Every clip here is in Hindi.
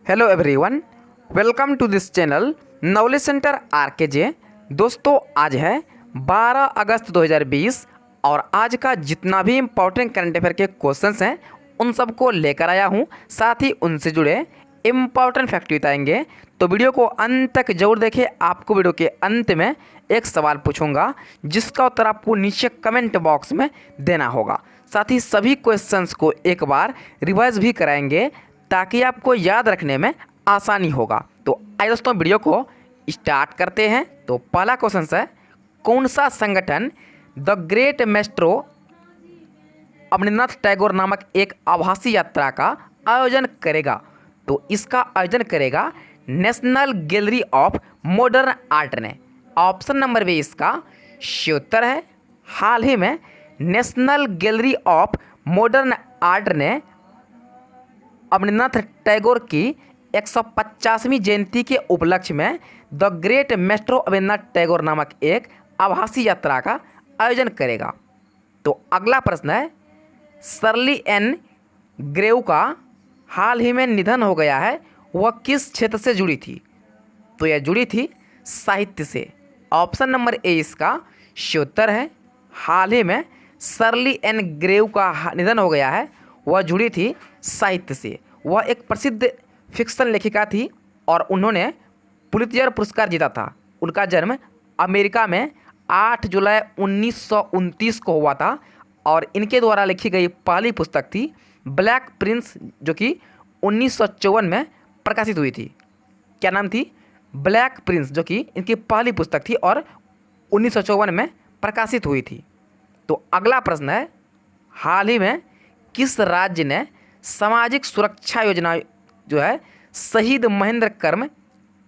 Hello everyone, welcome to this channel knowledge centre RKJ. दोस्तों, आज है 12 अगस्त 2020 और आज का जितना भी इम्पोर्टेंट करंट अफेयर के क्वेश्चंस हैं उन सबको लेकर आया हूं। साथ ही उनसे जुड़े इम्पॉर्टेंट फैक्ट बताएंगे, तो वीडियो को अंत तक जरूर देखें। आपको वीडियो के अंत में एक सवाल पूछूंगा जिसका उत्तर आपको नीचे कमेंट बॉक्स में देना होगा। साथ ही सभी क्वेश्चंस को एक बार रिवाइज भी कराएंगे ताकि आपको याद रखने में आसानी होगा। तो आइए दोस्तों, वीडियो को स्टार्ट करते हैं। तो पहला क्वेश्चन है, कौन सा संगठन the great maestro Amarnath Tagore नामक एक आभासी यात्रा का आयोजन करेगा? तो इसका आयोजन करेगा national gallery of modern art ने। ऑप्शन नंबर बी इसका सही उत्तर है। हाल ही में national gallery of modern art ने अमरनाथ टैगोर की 150वीं जयंती के उपलक्ष्य में the great maestro Amarnath Tagore नामक एक आभासी यात्रा का आयोजन करेगा। तो अगला प्रश्न है, शर्ली एन ग्रेव का हाल ही में निधन हो गया है, वह किस क्षेत्र से जुड़ी थी? तो यह जुड़ी थी साहित्य से। ऑप्शन नंबर ए इसका सही उत्तर है। हाल ही में शर्ली एन ग्रेव का निधन हो गया है, वह जुड़ी थी साहित्य से। वह एक प्रसिद्ध फिक्शन लेखिका थी और उन्होंने पुलित्जर पुरस्कार जीता था। उनका जन्म अमेरिका में 8 जुलाई 1929 को हुआ था और इनके द्वारा लिखी गई पहली पुस्तक थी ब्लैक प्रिंस, जो कि 1954 में प्रकाशित हुई थी। क्या नाम थी? ब्लैक प्रिंस, जो कि इनकी पहली पुस्तक थी और 1954 में प्रकाशित हुई थी। तो अगला प्रश्न है, हाल ही में किस राज्य ने सामाजिक सुरक्षा योजना जो है शहीद महेंद्र कर्म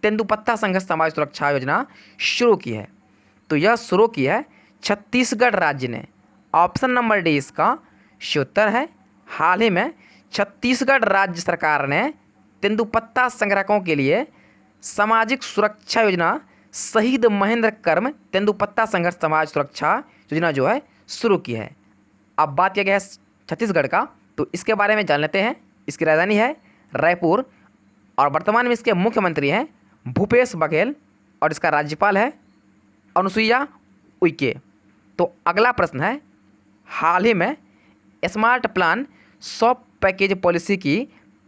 तेंदुपत्ता संघर्ष समाज सुरक्षा योजना शुरू की है? तो यह शुरू की है छत्तीसगढ़ राज्य ने। ऑप्शन नंबर डी इसका सही उत्तर है। हाल ही में छत्तीसगढ़ राज्य सरकार ने तेंदुपत्ता संग्राहकों के लिए सामाजिक सुरक्षा योजना शहीद महेंद्र कर्म तेंदुपत्ता संघर्ष समाज सुरक्षा योजना जो है शुरू की है। अब बात किया गया है छत्तीसगढ़ का, तो इसके बारे में जान लेते हैं। इसकी राजधानी है रायपुर और वर्तमान में इसके मुख्यमंत्री हैं भूपेश बघेल और इसका राज्यपाल है अनुसुईया उइके। तो अगला प्रश्न है, हाल ही में smart plan soft package policy की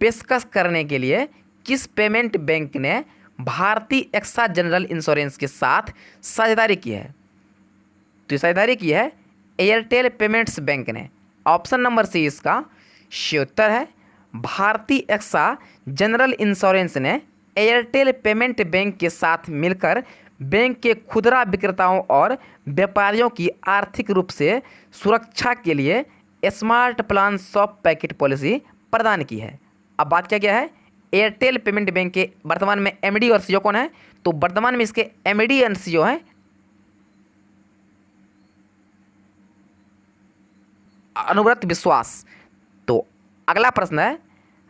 पेशकश करने के लिए किस पेमेंट बैंक ने भारतीय एक्सा जनरल इंश्योरेंस के साथ साझेदारी की है? तो साझेदारी की है एयरटेल पेमेंट्स बैंक ने। ऑप्शन नंबर सी इसका सही उत्तर है। भारतीय एक्सा जनरल इंश्योरेंस ने एयरटेल पेमेंट बैंक के साथ मिलकर बैंक के खुदरा विक्रेताओं और व्यापारियों की आर्थिक रूप से सुरक्षा के लिए smart plan soft packet policy प्रदान की है। अब बात किया गया है एयरटेल पेमेंट बैंक के वर्तमान में एमडी और सीईओ कौन है? तो वर्तमान में इसके एमडी एंड सीईओ हैं अनुव्रत विश्वास। तो अगला प्रश्न है,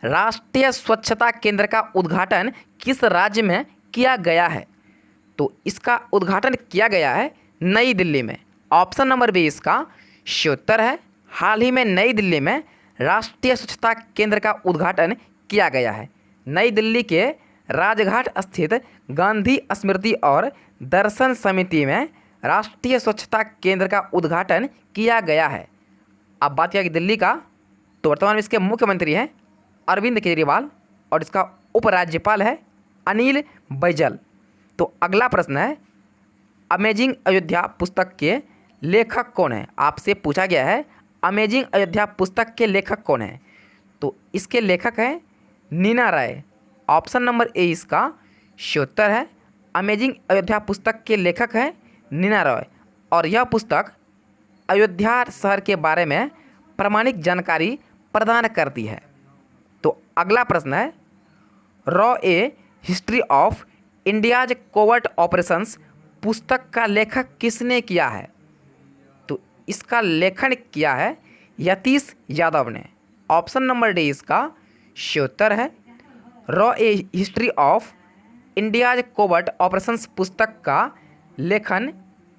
राष्ट्रीय स्वच्छता केंद्र का उद्घाटन किस राज्य में किया गया है? तो इसका उद्घाटन किया गया है नई दिल्ली में। ऑप्शन नंबर बी इसका सही उत्तर है। हाल ही में नई दिल्ली में राष्ट्रीय स्वच्छता केंद्र का उद्घाटन किया गया है। नई दिल्ली के राजघाट स्थित गांधी स्मृति और दर्शन समिति में राष्ट्रीय स्वच्छता केंद्र का उद्घाटन किया गया है। अब बात किया कि दिल्ली का, तो वर्तमान में इसके मुख्यमंत्री हैं अरविंद केजरीवाल और इसका उपराज्यपाल है अनिल बैजल। तो अगला प्रश्न है, अमेजिंग अयोध्या पुस्तक के लेखक कौन है? आपसे पूछा गया है अमेजिंग अयोध्या पुस्तक के लेखक कौन है? तो इसके लेखक हैं नीना राय। ऑप्शन नंबर ए इसका सही उत्तर है। अमेजिंग अयोध्या पुस्तक के लेखक हैं नीना राय और यह पुस्तक अयोध्या शहर के बारे में प्रामाणिक जानकारी प्रदान करती है। तो अगला प्रश्न है, raw A history of India's covert operations पुस्तक का लेखक किसने किया है? तो इसका लेखन किया है यतीश यादव ने। ऑप्शन नंबर डी इसका सही उत्तर है। Raw A history of India's covert operations पुस्तक का लेखन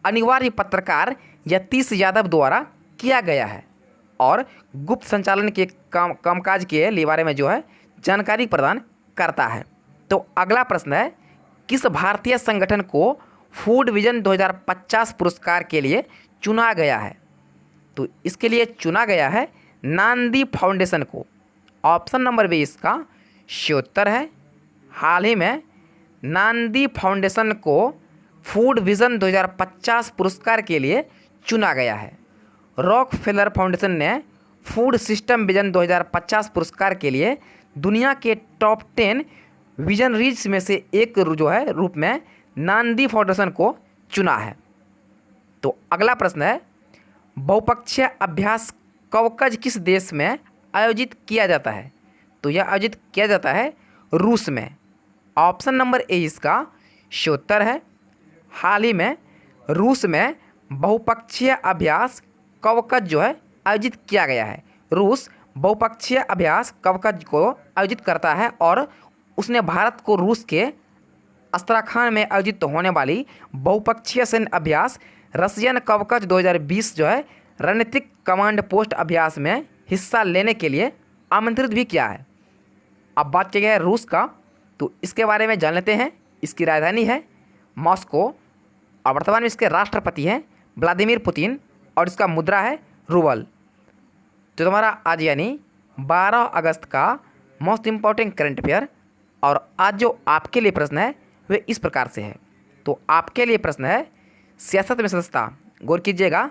अनिवार्य पत्रकार यतीश यादव द्वारा किया गया है और गुप्त संचालन के कामकाज के लिए बारे में जो है जानकारी प्रदान करता है। तो अगला प्रश्न है, किस भारतीय संगठन को फूड विजन 2050 पुरस्कार के लिए चुना गया है? तो इसके लिए चुना गया है नांदी फाउंडेशन को। ऑप्शन नंबर बी इसका सही उत्तर है। हाल ही में नांदी फाउंडेशन को फूड विजन 2050 पुरस्कार के लिए चुना गया है। रॉकफेलर फाउंडेशन ने फूड सिस्टम विजन 2050 पुरस्कार के लिए दुनिया के टॉप 10 विजनरीज में से एक जो है रूप में नांदी फाउंडेशन को चुना है। तो अगला प्रश्न है, बहुपक्षीय अभ्यास कवकज किस देश में आयोजित किया जाता है? तो यह आयोजित किया जाता है रूस में। ऑप्शन नंबर ए इसका सही उत्तर है। हाल ही में रूस में बहुपक्षीय अभ्यास कवकज जो है आयोजित किया गया है। रूस बहुपक्षीय अभ्यास कवकज को आयोजित करता है और उसने भारत को रूस के अस्त्राखान में आयोजित होने वाली बहुपक्षीय सैन्य अभ्यास रशियन कवकज 2020 जो है रणनीतिक कमांड पोस्ट अभ्यास में हिस्सा लेने के लिए आमंत्रित भी किया है। अब बात की है रूस का, तो इसके बारे में जान लेते हैं। इसकी राजधानी है मॉस्को और वर्तमान में इसके राष्ट्रपति हैं व्लादिमीर पुतिन और इसका मुद्रा है रूबल। तो तुम्हारा आज यानी 12 अगस्त का मोस्ट इम्पॉर्टेंट करंट अफेयर, और आज जो आपके लिए प्रश्न है वे इस प्रकार से है। तो आपके लिए प्रश्न है, सियासत में सदस्यता, गौर कीजिएगा,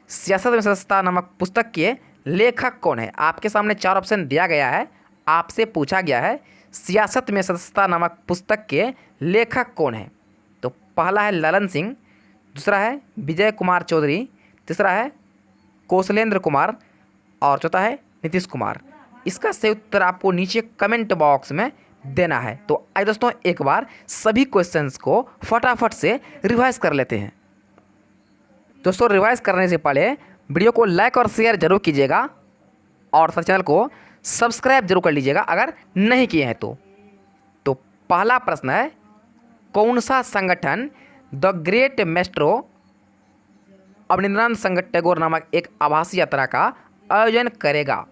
सियासत में सदस्यता नामक पुस्तक के लेखक कौन है? आपके सामने 4 ऑप्शन दिया गया है। आपसे पूछा गया है सियासत में सदस्यता नामक पुस्तक के लेखक कौन है? तो पहला है ललन सिंह, दूसरा है विजय कुमार चौधरी, तीसरा है कौशलेंद्र कुमार और चौथा है नीतीश कुमार। इसका सही उत्तर आपको नीचे कमेंट बॉक्स में देना है। तो आइए दोस्तों एक बार सभी क्वेश्चंस को फटाफट से रिवाइज कर लेते हैं। दोस्तों रिवाइज करने से पहले वीडियो को लाइक और शेयर जरूर कीजिएगा और चैनल को सब्सक्राइब जरूर कर लीजिएगा अगर नहीं किए हैं तो पहला प्रश्न है, कौन सा संगठन the great maestro Abanindranath Tagore नामक एक आभासी यात्रा का आयोजन करेगा?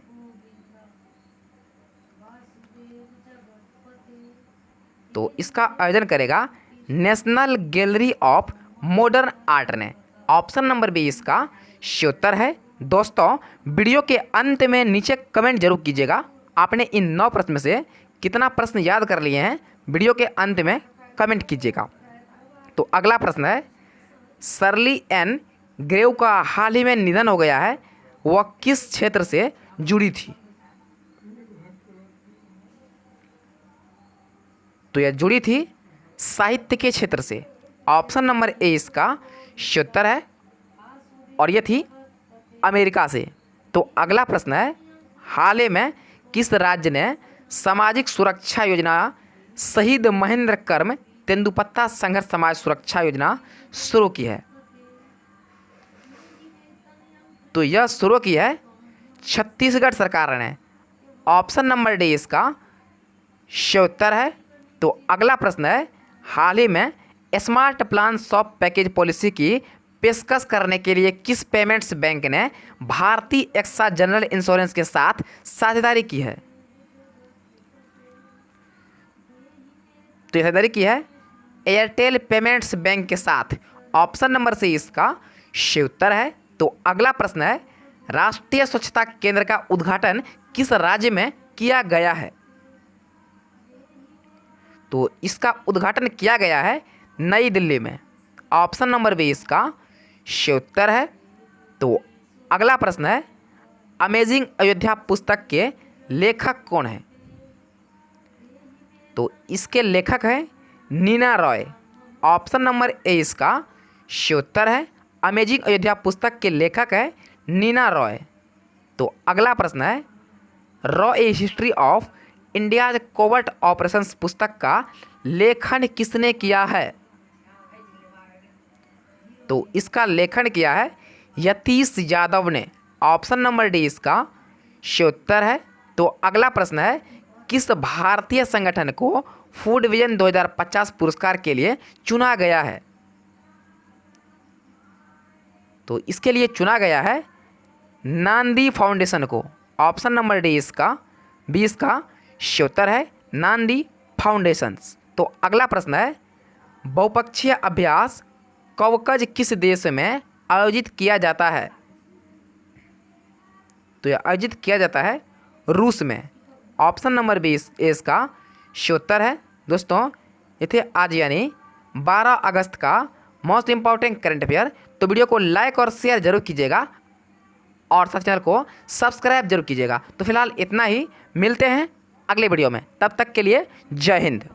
तो इसका आयोजन करेगा national gallery of modern art ने। ऑप्शन नंबर बी इसका सही उत्तर है। दोस्तों वीडियो के अंत में नीचे कमेंट जरूर कीजिएगा आपने इन 9 प्रश्न में से कितना प्रश्न याद कर लिए हैं, वीडियो के अंत में कमेंट कीजिएगा। तो अगला प्रश्न है, शर्ली एन ग्रेव का हाल ही में निधन हो गया है, वह किस क्षेत्र से जुड़ी थी? तो यह जुड़ी थी साहित्य के क्षेत्र से। ऑप्शन नंबर ए इसका सही उत्तर है और यह थी अमेरिका से। तो अगला प्रश्न है, हाल ही में किस राज्य ने सामाजिक सुरक्षा योजना शहीद महेंद्र कर्म तेंदुपत्ता संघर्ष समाज सुरक्षा योजना शुरू की है? तो यह शुरू की है छत्तीसगढ़ सरकार ने। ऑप्शन नंबर डी इसका सही उत्तर है। तो अगला प्रश्न है, हाल ही में smart plan shop package policy की पेशकश करने के लिए किस पेमेंट्स बैंक ने भारतीय एक्सा जनरल इंश्योरेंस के साथ साझेदारी की है? तो यह साझेदारी की है एयरटेल पेमेंट्स बैंक के साथ। ऑप्शन नंबर सी इसका सही उत्तर है। तो अगला प्रश्न है, राष्ट्रीय स्वच्छता केंद्र का उद्घाटन किस राज्य में किया गया है? तो इसका उद्घाटन किया गया है नई दिल्ली में। ऑप्शन नंबर बी इसका सही उत्तर है। तो अगला प्रश्न है, अमेजिंग अयोध्या पुस्तक के लेखक कौन है? तो इसके लेखक हैं Neena Roy. Option number A इसका सही उत्तर है। अमेजिंग अयोध्या पुस्तक के लेखक है नीना रॉय। तो अगला प्रश्न है, raw A history of India's covert operations पुस्तक का लेखन किसने किया है? तो इसका लेखन किया है यतीश यादव ने। ऑप्शन नंबर डी इसका सही उत्तर है। तो अगला प्रश्न है, किस भारतीय संगठन को फूड विजन 2050 पुरस्कार के लिए चुना गया है? तो इसके लिए चुना गया है नांदी फाउंडेशन को। ऑप्शन नंबर डी इसका 20 का सही उत्तर है नांदी फाउंडेशंस। तो अगला प्रश्न है, बहुपक्षीय अभ्यास कवकज किस देश में आयोजित किया जाता है? तो यह आयोजित किया जाता है रूस में। ऑप्शन नंबर 20 इसका सही उत्तर है। दोस्तों ये थे आज यानी 12 अगस्त का मोस्ट इंपॉर्टेंट करंट अफेयर। तो वीडियो को लाइक और शेयर जरूर कीजिएगा और साथ चैनल को सब्सक्राइब जरूर कीजिएगा। तो फिलहाल इतना ही, मिलते हैं अगले वीडियो में, तब तक के लिए जय हिंद।